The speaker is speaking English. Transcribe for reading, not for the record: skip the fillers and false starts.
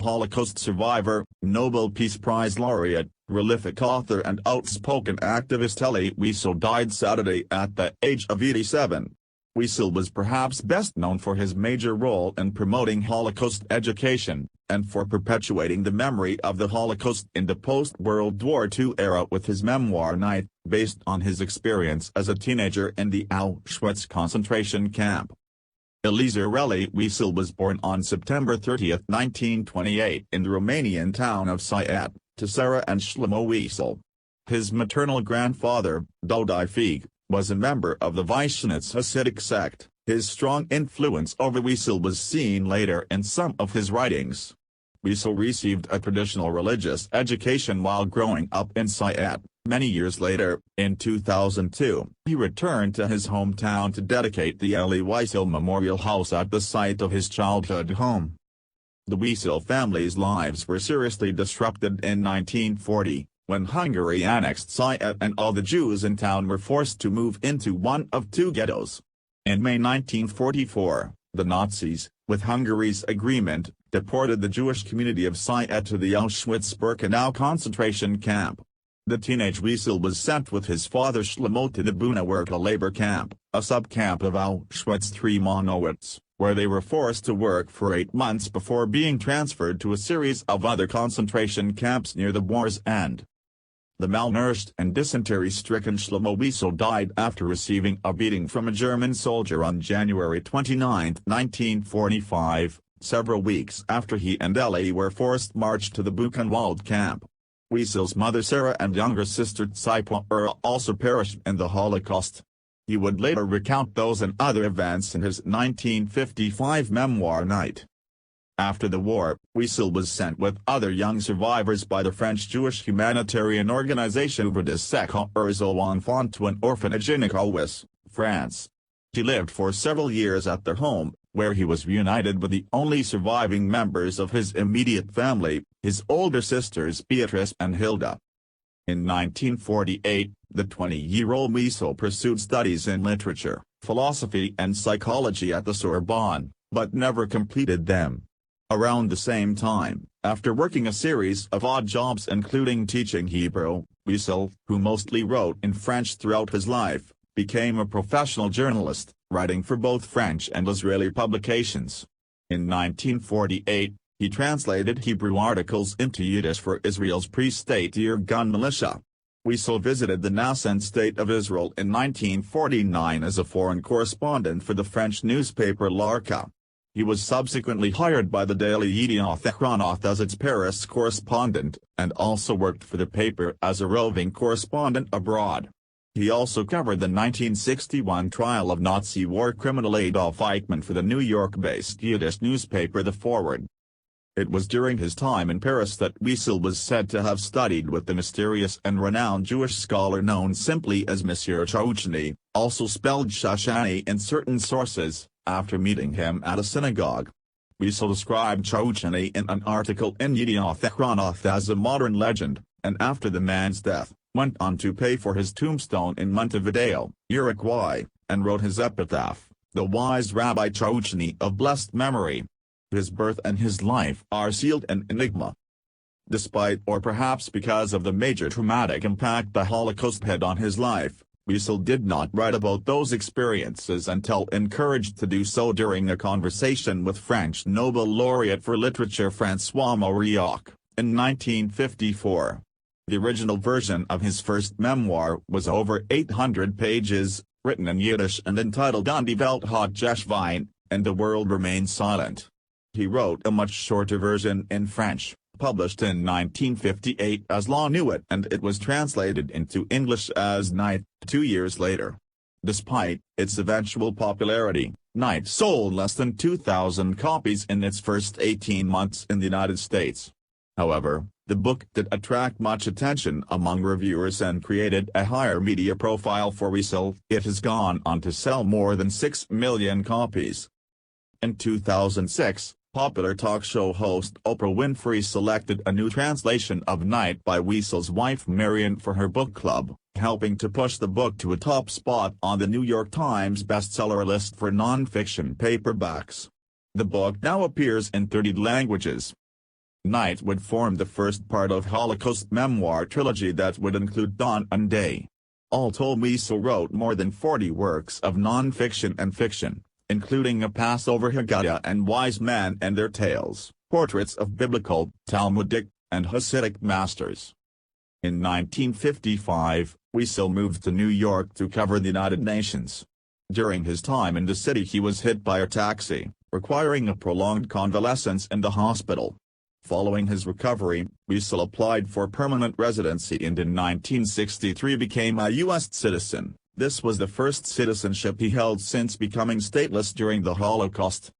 Holocaust survivor, Nobel Peace Prize laureate, prolific author and outspoken activist Elie Wiesel died Saturday at the age of 87. Wiesel was perhaps best known for his major role in promoting Holocaust education, and for perpetuating the memory of the Holocaust in the post-World War II era with his memoir Night, based on his experience as a teenager in the Auschwitz concentration camp. Eliezer Elie Wiesel was born on September 30, 1928 in the Romanian town of Siat, to Sarah and Shlomo Wiesel. His maternal grandfather, Dodi Feig, was a member of the Vishnitz Hasidic sect. His strong influence over Wiesel was seen later in some of his writings. Wiesel received a traditional religious education while growing up in Siat. Many years later, in 2002, he returned to his hometown to dedicate the Elie Wiesel Memorial House at the site of his childhood home. The Wiesel family's lives were seriously disrupted in 1940, when Hungary annexed Siat and all the Jews in town were forced to move into one of two ghettos. In May 1944, the Nazis, with Hungary's agreement, deported the Jewish community of Siat to the Auschwitz-Birkenau concentration camp. The teenage Wiesel was sent with his father Shlomo to the Bunawerka labor camp, a subcamp of Auschwitz III-Monowitz, where they were forced to work for 8 months before being transferred to a series of other concentration camps near the war's end. The malnourished and dysentery-stricken Shlomo Wiesel died after receiving a beating from a German soldier on January 29, 1945, several weeks after he and Elie were forced marched to the Buchenwald camp. Wiesel's mother Sarah and younger sister Tzipora also perished in the Holocaust. He would later recount those and other events in his 1955 memoir Night. After the war, Wiesel was sent with other young survivors by the French Jewish humanitarian organization Ouvre des Secours aux Enfants to an orphanage in Auschwitz, France. He lived for several years at their home, where he was reunited with the only surviving members of his immediate family, his older sisters Beatrice and Hilda. In 1948, the 20-year-old Wiesel pursued studies in literature, philosophy and psychology at the Sorbonne, but never completed them. Around the same time, after working a series of odd jobs including teaching Hebrew, Wiesel, who mostly wrote in French throughout his life, became a professional journalist, writing for both French and Israeli publications. In 1948, he translated Hebrew articles into Yiddish for Israel's pre-state Irgun militia. Wiesel visited the nascent state of Israel in 1949 as a foreign correspondent for the French newspaper L'Arca. He was subsequently hired by the daily Yedioth Ahronoth as its Paris correspondent, and also worked for the paper as a roving correspondent abroad. He also covered the 1961 trial of Nazi war criminal Adolf Eichmann for the New York-based Yiddish newspaper The Forward. It was during his time in Paris that Wiesel was said to have studied with the mysterious and renowned Jewish scholar known simply as Monsieur Chauchny, also spelled Shashani in certain sources, after meeting him at a synagogue. Wiesel described Chauchny in an article in Yedioth Ahronoth as a modern legend, and after the man's death, went on to pay for his tombstone in Montevideo, Uruguay, and wrote his epitaph, "The wise Rabbi Chauchny of blessed memory." His birth and his life are sealed in enigma. Despite or perhaps because of the major traumatic impact the Holocaust had on his life, Wiesel did not write about those experiences until encouraged to do so during a conversation with French Nobel laureate for literature François Mauriac, in 1954. The original version of his first memoir was over 800 pages, written in Yiddish and entitled Und die Welt hat geschwiegen, and the world remained silent. He wrote a much shorter version in French, published in 1958 as La Nuit, and it was translated into English as Night, 2 years later. Despite its eventual popularity, Night sold less than 2,000 copies in its first 18 months in the United States. However, the book did attract much attention among reviewers and created a higher media profile for Wiesel. It has gone on to sell more than 6 million copies. In 2006, popular talk show host Oprah Winfrey selected a new translation of Night by Wiesel's wife Marion for her book club, helping to push the book to a top spot on the New York Times bestseller list for non-fiction paperbacks. The book now appears in 30 languages. Night would form the first part of Holocaust memoir trilogy that would include Dawn and Day. All told, Wiesel wrote more than 40 works of non-fiction and fiction, including A Passover Haggadah and Wise Men and Their Tales, portraits of biblical, Talmudic, and Hasidic masters. In 1955, Wiesel moved to New York to cover the United Nations. During his time in the city he was hit by a taxi, requiring a prolonged convalescence in the hospital. Following his recovery, Wiesel applied for permanent residency and in 1963 became a U.S. citizen. This was the first citizenship he held since becoming stateless during the Holocaust.